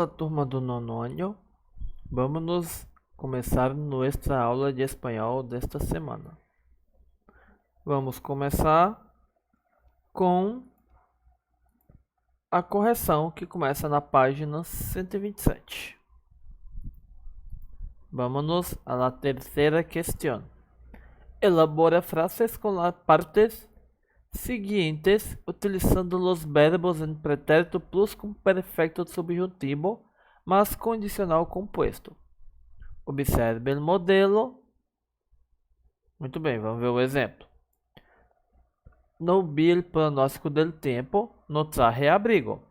Hola, turma do nono ano. Vamos começar nossa aula de espanhol desta semana. Vamos começar com a correção que começa na página 127. Vamos à terceira questão. Elabora frases com as partes seguintes utilizando os verbos em pretérito plus com perfecto subjuntivo mas condicional composto. Observe o modelo. Muito bem, vamos ver o exemplo. No vi el pronóstico del tiempo, no traje abrigo.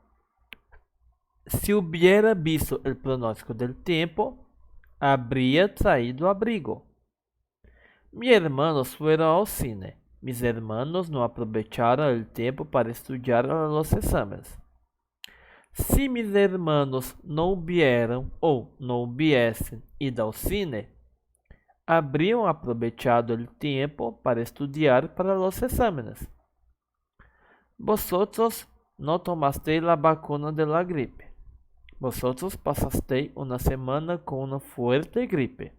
Si hubiera visto el pronóstico del tiempo, habría traído abrigo. Mis hermanos fueron al cine. Mis hermanos no aprovecharon el tiempo para estudiar los exámenes. Si mis hermanos no hubieran ou no hubiesen ido al cine, habrían aprovechado el tiempo para estudiar para los exámenes. Vosotros no tomasteis la vacuna de la gripe. Vosotros pasasteis una semana con una fuerte gripe.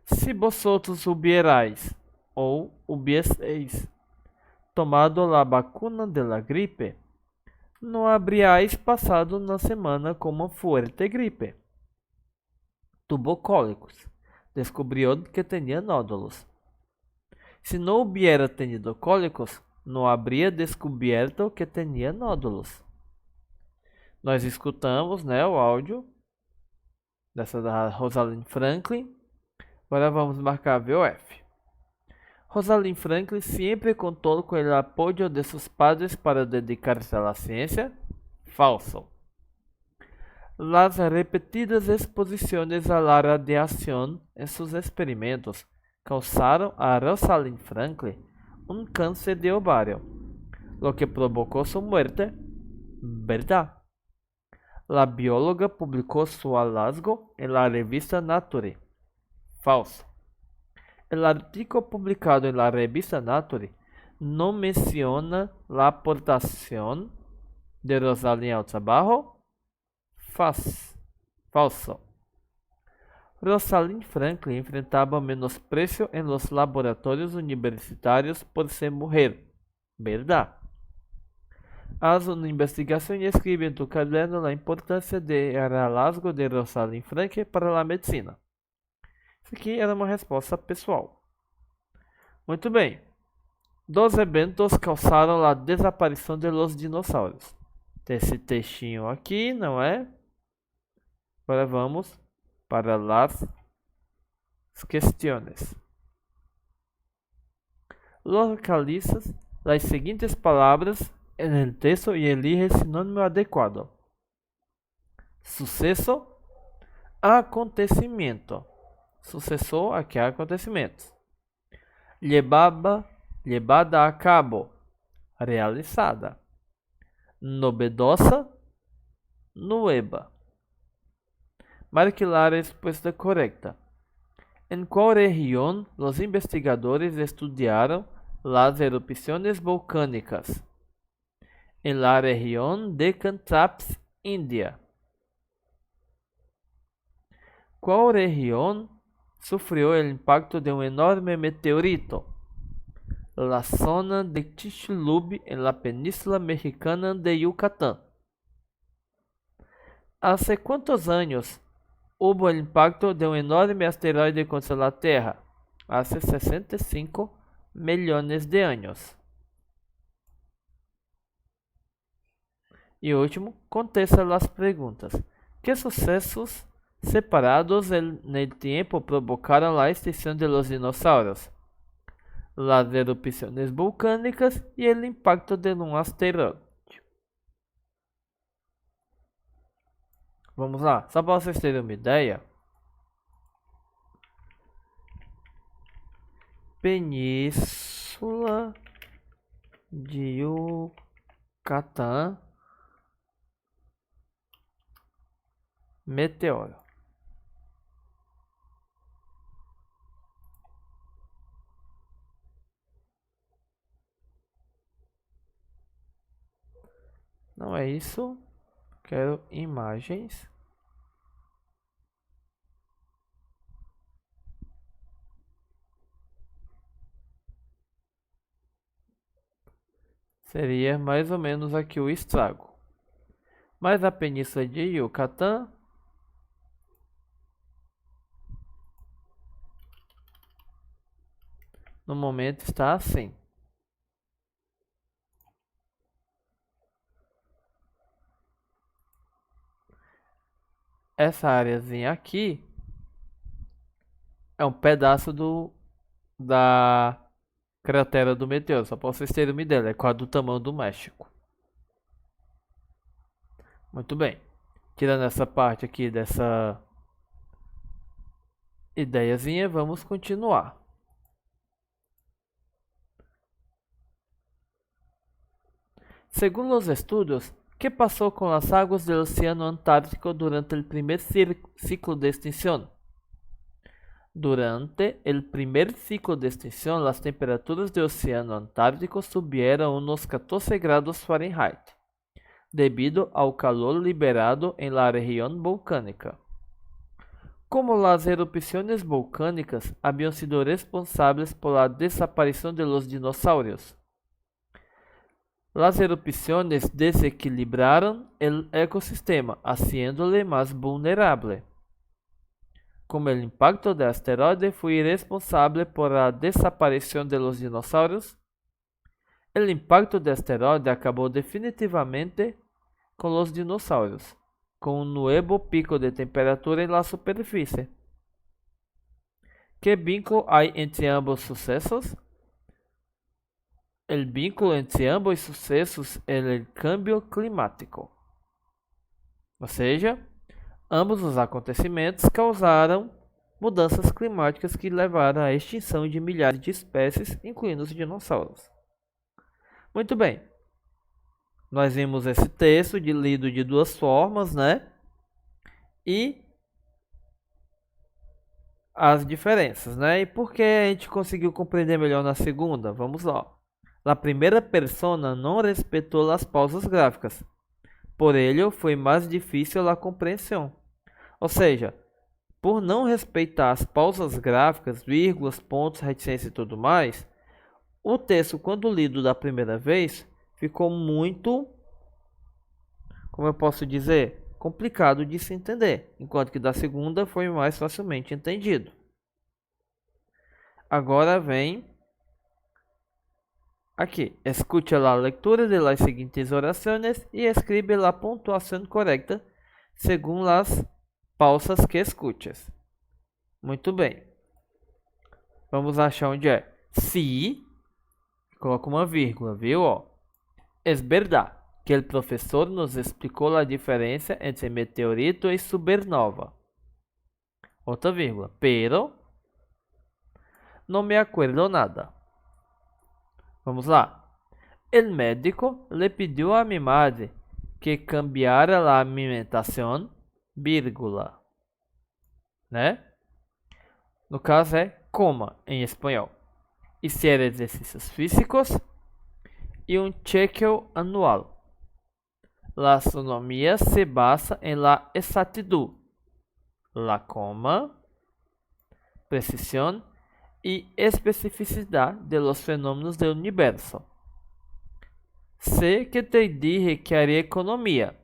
Si vosotros hubierais ou hubieseis tomado la vacuna de la gripe, no habríais pasado una semana con una fuerte gripe. Tuvo cólicos. Descubrió que tenía nódulos. Si no hubiera tenido cólicos, não habría descoberto que tinha nódulos. Nós escutamos, né, o áudio dessa da Rosalind Franklin. Agora vamos marcar VOF. Rosalind Franklin sempre contou com o apoio de seus padres para dedicar-se à ciência. Falso. Las repetidas exposiciones a la radiación en sus experimentos causaron a Rosalind Franklin un cáncer de ovario, lo que provocó su muerte. Verdad. La bióloga publicó su hallazgo en la revista Nature. Falso. El artículo publicado en la revista Nature no menciona la aportación de Rosalind al trabajo. Falso. Rosalind Franklin enfrentaba menosprecio en los laboratorios universitarios por ser mujer. Verdad. Haz una investigación y escribe en tu caderno la importancia del hallazgo de Rosalind Franklin para la medicina. Isso aqui era uma resposta pessoal. Muito bem. Dos eventos causaram a desaparição de los dinossauros. Tem esse textinho aqui, não é? Agora vamos para las questões. Localiza las seguintes palavras en el texto y elige el sinónimo adecuado. Suceso, acontecimiento. Sucessor, aqui é acontecimento. Levada a cabo, realizada. Novedosa, nueva. Marque la respuesta correcta. ¿En cuál región los investigadores estudiaron las erupciones volcánicas? En la región de Kantap's, India. ¿Cuál región sufrió el impacto de un enorme meteorito? La zona de Chicxulub en la península mexicana de Yucatán. ¿Hace cuántos años hubo el impacto de un enorme asteroide contra la Tierra? Hace 65 millones de años. Y último, contesta las preguntas. ¿Qué sucesos separados en el tiempo provocaron la extinción de los dinosaurios? Las erupciones volcánicas y el impacto de un asteroide. Vamos lá, só para vocês terem uma ideia. Península de Yucatán, meteoro. Não é isso Quero imagens. Seria mais ou menos aqui o estrago. Mas a península de Yucatán no momento está assim. Essa áreazinha aqui é um pedaço da cratera do meteoro, só para vocês terem uma ideia, é quase do tamanho do México. Muito bem. Tirando essa parte aqui dessa ideiazinha, vamos continuar. Según los estudios, ¿qué pasó con las aguas del Océano Antártico durante el primer ciclo de extinción? Durante el primer ciclo de extinción, las temperaturas del Océano Antártico subieron unos 14 grados Fahrenheit, debido al calor liberado en la región volcánica. Como las erupciones volcánicas habían sido responsables por la desaparición de los dinosaurios, las erupciones desequilibraron el ecosistema, haciéndole más vulnerable. Como el impacto del asteroide fue responsable por la desaparición de los dinosaurios, el impacto del asteroide acabó definitivamente con los dinosaurios, con un nuevo pico de temperatura en la superficie. ¿Qué vínculo hay entre ambos sucesos? El vínculo entre ambos sucesos é o câmbio climático. Ou seja, ambos os acontecimentos causaram mudanças climáticas que levaram à extinção de milhares de espécies, incluindo os dinossauros. Muito bem. Nós vimos esse texto lido de duas formas, né? E as diferenças, né? E por que a gente conseguiu compreender melhor na segunda? Vamos lá. La primera persona no respetó las pausas gráficas. Por ello, foi mais difícil a compreensão. Ou seja, por não respeitar as pausas gráficas, vírgulas, pontos, reticência e tudo mais, o texto, quando lido da primeira vez, ficou muito, como eu posso dizer, complicado de se entender, enquanto que da segunda foi mais facilmente entendido. Agora vem aqui, escute a lectura de las seguintes oraciones y escribe la puntuación correcta según las pausas que escuches. Muito bem. Vamos achar onde é. Si, coloca uma vírgula, viu? Ó. Es verdad que el profesor nos explicó la diferencia entre meteorito y supernova. Outra vírgula. Pero no me acuerdo nada. Vamos lá. El médico le pidió a mi madre que cambiara la alimentación, vírgula. Né? No caso é coma em espanhol. Hiciera exercícios físicos y un chequeo anual. La astronomía se basa en la exactitud, la coma, precisión y especificidad de los fenómenos del universo. Sé que te dije que haría economía,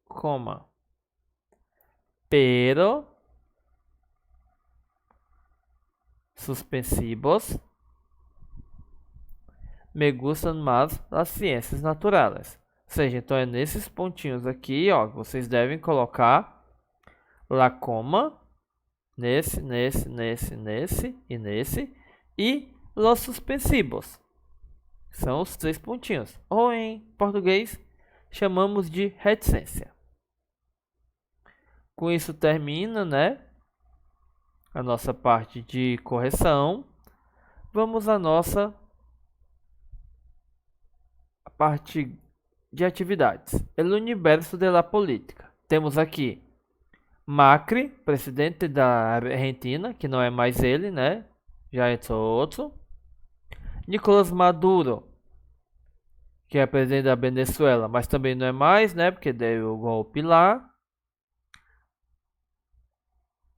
coma, pero suspensivos me gustan más las ciências naturais. Ou seja, então é nesses pontinhos aqui, ó, que vocês devem colocar la coma, nesse e nesse, e los suspensivos. São os 3 pontinhos. Ou em português, chamamos de reticência. Com isso termina, né, a nossa parte de correção. Vamos à nossa parte de atividades. El universo de la política. Temos aqui Macri, presidente da Argentina, que não é mais ele, né? Já é outro. Nicolás Maduro, que é presidente da Venezuela, mas também não é mais, né? Porque deu o golpe lá.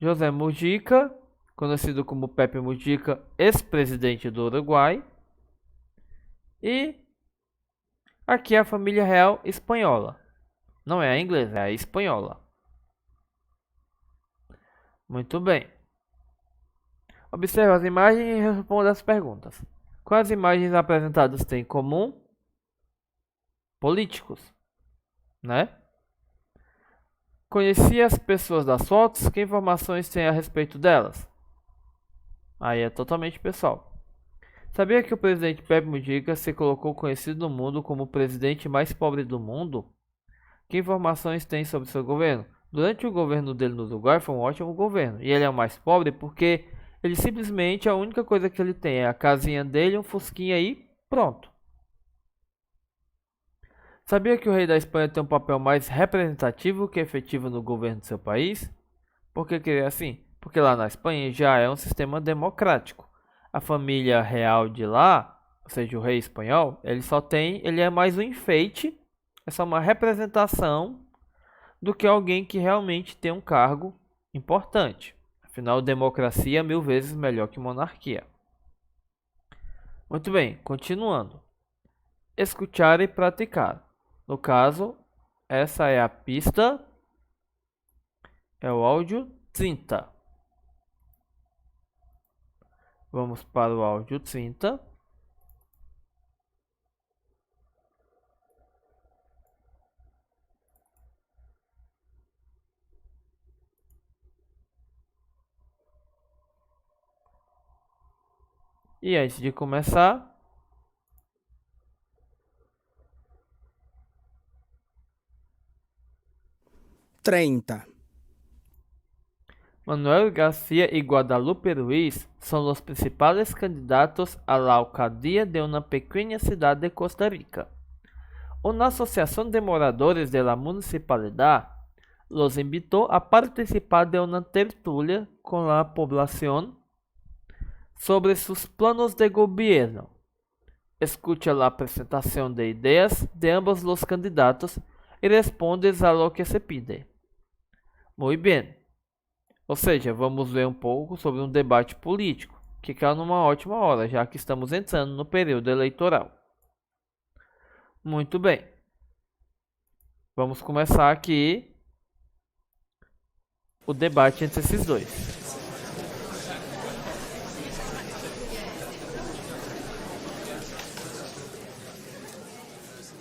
José Mujica, conhecido como Pepe Mujica, ex-presidente do Uruguai. E aqui é a família real espanhola. Não é a inglesa, é a espanhola. Muito bem. Observe as imagens e responda as perguntas. Quais imagens apresentadas têm em comum? Políticos, né? Conhecia as pessoas das fotos? Que informações tem a respeito delas? Aí é totalmente pessoal. Sabia que o presidente Pepe Mujica se colocou conhecido no mundo como o presidente mais pobre do mundo? Que informações tem sobre seu governo? Durante o governo dele no Uruguai foi um ótimo governo. E ele é o mais pobre porque ele simplesmente a única coisa que ele tem é a casinha dele, um fusquinha aí, pronto. Sabia que o rei da Espanha tem um papel mais representativo que efetivo no governo do seu país? Por que é assim? Porque lá na Espanha já é um sistema democrático. A família real de lá, ou seja, o rei espanhol, ele é mais um enfeite, é só uma representação do que alguém que realmente tem um cargo importante. Afinal, democracia é 1000 vezes melhor que monarquia. Muito bem, continuando. Escutar e praticar. No caso, essa é a pista, é o áudio 30. Vamos para o áudio 30. E antes de começar, Manuel García y Guadalupe Ruiz son los principales candidatos a la alcaldía de una pequeña ciudad de Costa Rica. Una asociación de moradores de la municipalidad los invitó a participar de una tertulia con la población sobre sus planos de gobierno. Escucha la presentación de ideas de ambos los candidatos y respondes a lo que se pide. Muito bem. Ou seja, vamos ver um pouco sobre um debate político, que cai numa ótima hora, já que estamos entrando no período eleitoral. Muito bem. Vamos começar aqui o debate entre esses dois.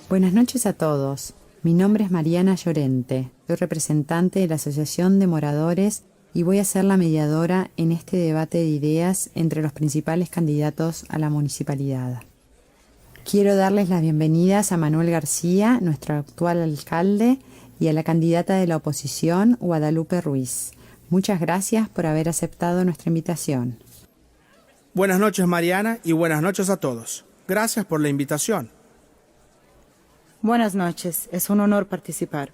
Buenas noches a todos. Mi nombre es Mariana Llorente. Soy representante de la Asociación de Moradores y voy a ser la mediadora en este debate de ideas entre los principales candidatos a la municipalidad. Quiero darles las bienvenidas a Manuel García, nuestro actual alcalde, y a la candidata de la oposición, Guadalupe Ruiz. Muchas gracias por haber aceptado nuestra invitación. Buenas noches, Mariana, y buenas noches a todos. Gracias por la invitación. Buenas noches, es un honor participar.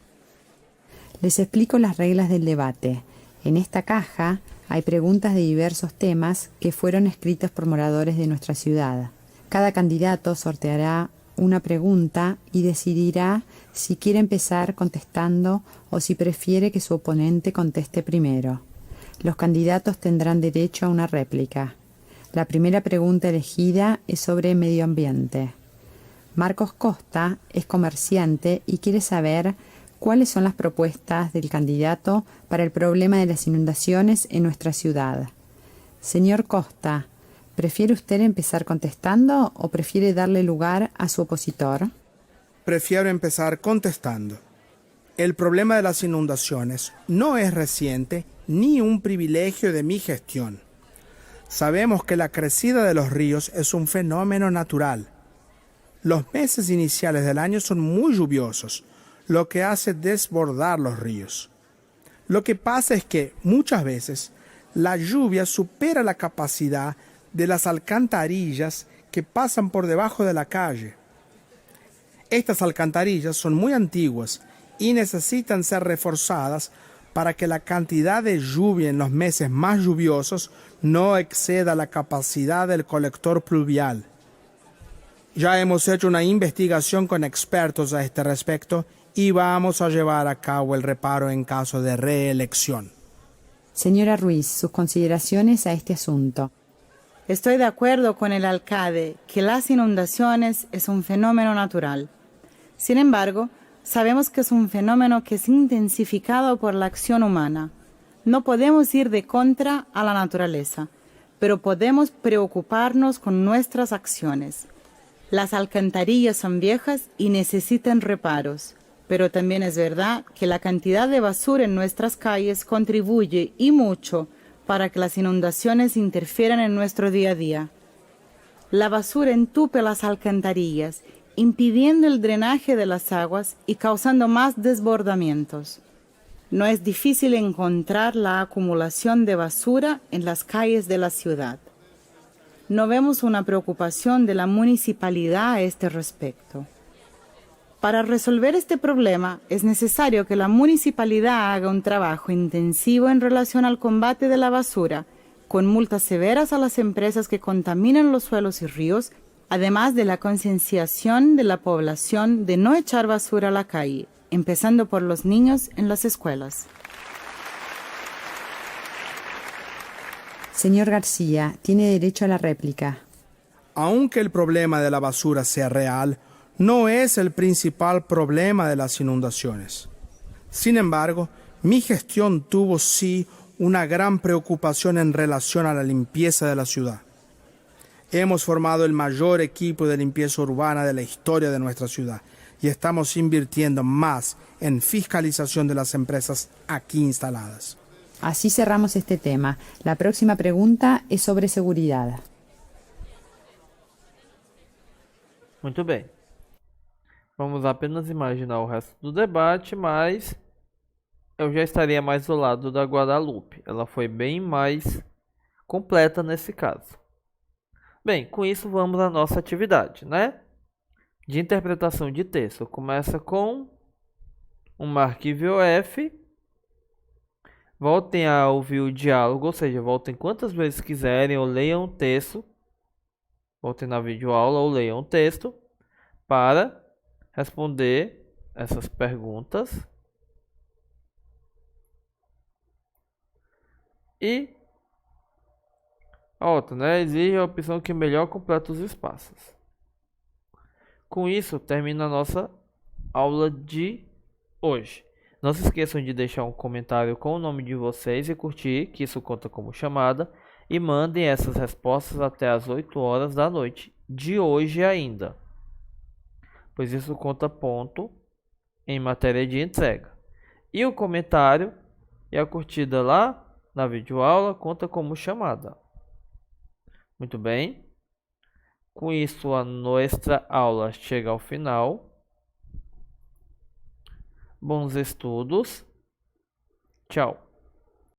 Les explico las reglas del debate. En esta caja hay preguntas de diversos temas que fueron escritas por moradores de nuestra ciudad. Cada candidato sorteará una pregunta y decidirá si quiere empezar contestando o si prefiere que su oponente conteste primero. Los candidatos tendrán derecho a una réplica. La primera pregunta elegida es sobre medio ambiente. Marcos Costa es comerciante y quiere saber cuáles son las propuestas del candidato para el problema de las inundaciones en nuestra ciudad. Señor Costa, ¿prefiere usted empezar contestando o prefiere darle lugar a su opositor? Prefiero empezar contestando. El problema de las inundaciones no es reciente ni un privilegio de mi gestión. Sabemos que la crecida de los ríos es un fenómeno natural. Los meses iniciales del año son muy lluviosos, lo que hace desbordar los ríos. Lo que pasa es que muchas veces la lluvia supera la capacidad de las alcantarillas que pasan por debajo de la calle. Estas alcantarillas son muy antiguas y necesitan ser reforzadas para que la cantidad de lluvia en los meses más lluviosos no exceda la capacidad del colector pluvial. Ya hemos hecho una investigación con expertos a este respecto y vamos a llevar a cabo el reparo en caso de reelección. Señora Ruiz, sus consideraciones a este asunto. Estoy de acuerdo con el alcalde que las inundaciones es un fenómeno natural. Sin embargo, sabemos que es un fenómeno que es intensificado por la acción humana. No podemos ir de contra a la naturaleza, pero podemos preocuparnos con nuestras acciones. Las alcantarillas son viejas y necesitan reparos, pero también es verdad que la cantidad de basura en nuestras calles contribuye y mucho para que las inundaciones interfieran en nuestro día a día. La basura entupe las alcantarillas, impidiendo el drenaje de las aguas y causando más desbordamientos. No es difícil encontrar la acumulación de basura en las calles de la ciudad. No vemos una preocupación de la municipalidad a este respecto. Para resolver este problema es necesario que la municipalidad haga un trabajo intensivo en relación al combate de la basura, con multas severas a las empresas que contaminan los suelos y ríos, además de la concienciación de la población de no echar basura a la calle, empezando por los niños en las escuelas. Señor García, tiene derecho a la réplica. Aunque el problema de la basura sea real, no es el principal problema de las inundaciones. Sin embargo, mi gestión tuvo sí una gran preocupación en relación a la limpieza de la ciudad. Hemos formado el mayor equipo de limpieza urbana de la historia de nuestra ciudad y estamos invirtiendo más en fiscalización de las empresas aquí instaladas. Así cerramos este tema. La próxima pregunta es sobre seguridad. Muito bem. Vamos apenas imaginar o resto do debate, mas eu já estaria mais do lado da Guadalupe. Ela foi bem mais completa nesse caso. Bem, com isso vamos à nossa atividade, né? De interpretação de texto. Começa com um arquivo OF. Voltem a ouvir o diálogo, ou seja, voltem quantas vezes quiserem ou leiam o texto. Voltem na videoaula ou leiam o texto para responder essas perguntas. E a outra, né? Exige a opção que melhor completa os espaços. Com isso, termina a nossa aula de hoje. Não se esqueçam de deixar um comentário com o nome de vocês e curtir, que isso conta como chamada. E mandem essas respostas até as 8 horas da noite de hoje ainda, pois isso conta ponto em matéria de entrega. E o comentário e a curtida lá na videoaula conta como chamada. Muito bem. Com isso, a nossa aula chega ao final. Bons estudos. Tchau.